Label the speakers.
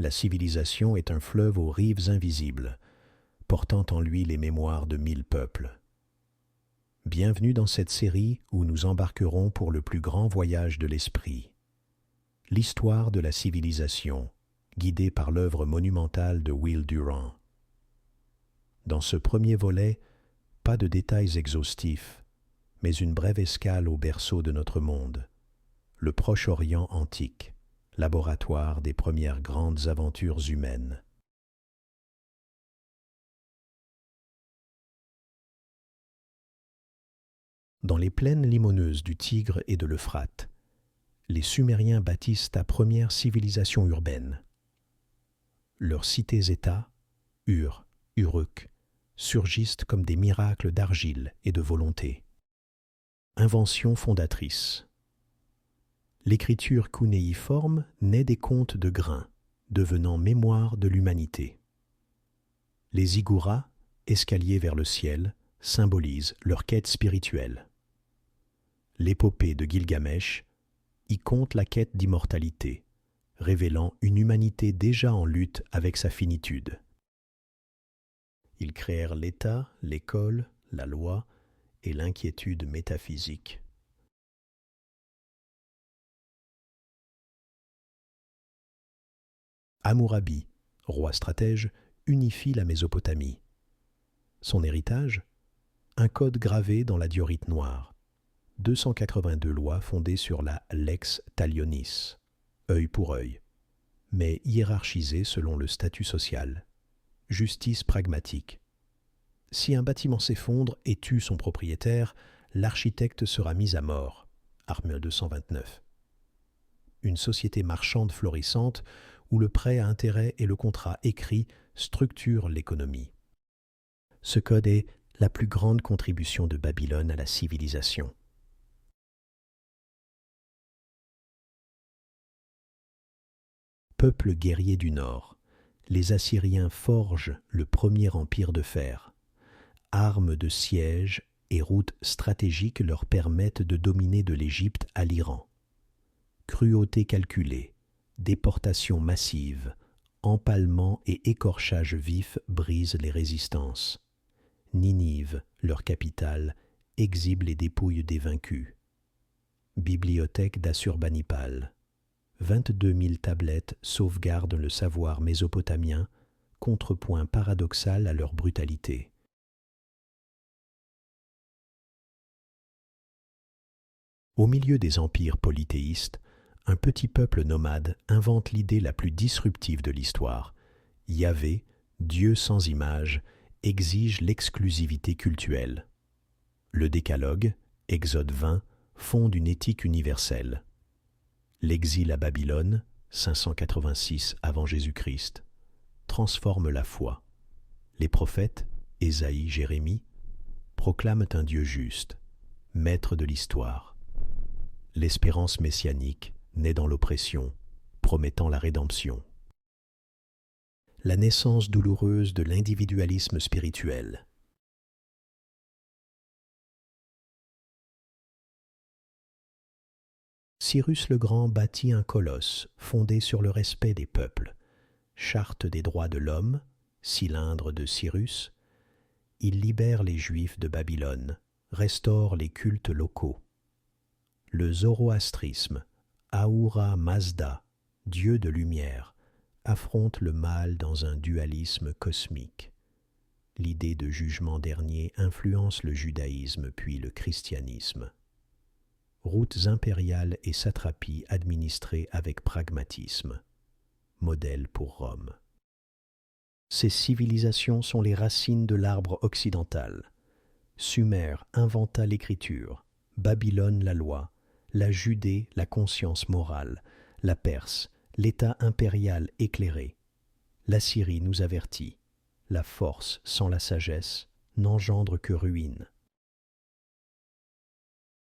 Speaker 1: La civilisation est un fleuve aux rives invisibles, portant en lui les mémoires de 1000 peuples. Bienvenue dans cette série où nous embarquerons pour le plus grand voyage de l'esprit. L'histoire de la civilisation, guidée par l'œuvre monumentale de Will Durant. Dans ce premier volet, pas de détails exhaustifs, mais une brève escale au berceau de notre monde, le Proche-Orient antique, laboratoire des premières grandes aventures humaines. Dans les plaines limoneuses du Tigre et de l'Euphrate, les Sumériens bâtissent la première civilisation urbaine. Leurs cités-États, Ur, Uruk, surgissent comme des miracles d'argile et de volonté. Invention fondatrice. L'écriture cunéiforme naît des contes de grains, devenant mémoire de l'humanité. Les ziggourats, escaliers vers le ciel, symbolisent leur quête spirituelle. L'épopée de Gilgamesh y compte la quête d'immortalité, révélant une humanité déjà en lutte avec sa finitude. Ils créèrent l'État, l'école, la loi et l'inquiétude métaphysique. Hammurabi, roi stratège, unifie la Mésopotamie. Son héritage? Un code gravé dans la diorite noire. 282 lois fondées sur la lex talionis, œil pour œil, mais hiérarchisées selon le statut social. Justice pragmatique. Si un bâtiment s'effondre et tue son propriétaire, l'architecte sera mis à mort. Arme 229. Une société marchande florissante où le prêt à intérêt et le contrat écrit structurent l'économie. Ce code est la plus grande contribution de Babylone à la civilisation. Peuple guerrier du Nord, les Assyriens forgent le premier empire de fer. Armes de siège et routes stratégiques leur permettent de dominer de l'Égypte à l'Iran. Cruauté calculée, déportation massive, empalement et écorchage vif brisent les résistances. Ninive, leur capitale, exhibe les dépouilles des vaincus. Bibliothèque d'Assurbanipal. 22 000 tablettes sauvegardent le savoir mésopotamien, contrepoint paradoxal à leur brutalité. Au milieu des empires polythéistes, un petit peuple nomade invente l'idée la plus disruptive de l'histoire. Yahvé, Dieu sans image, exige l'exclusivité cultuelle. Le Décalogue, Exode 20, fonde une éthique universelle. L'exil à Babylone, 586 avant Jésus-Christ, transforme la foi. Les prophètes, Ésaïe, Jérémie, proclament un Dieu juste, maître de l'histoire. L'espérance messianique naît dans l'oppression, promettant la rédemption. La naissance douloureuse de l'individualisme spirituel. Cyrus le Grand bâtit un colosse fondé sur le respect des peuples. Charte des droits de l'homme, cylindre de Cyrus, il libère les Juifs de Babylone, restaure les cultes locaux. Le zoroastrisme, Ahura Mazda, dieu de lumière, affronte le mal dans un dualisme cosmique. L'idée de jugement dernier influence le judaïsme puis le christianisme. Routes impériales et satrapies administrées avec pragmatisme. Modèle pour Rome. Ces civilisations sont les racines de l'arbre occidental. Sumer inventa l'écriture, Babylone la loi, la Judée la conscience morale, la Perse l'état impérial éclairé. L'Assyrie nous avertit, la force sans la sagesse n'engendre que ruine.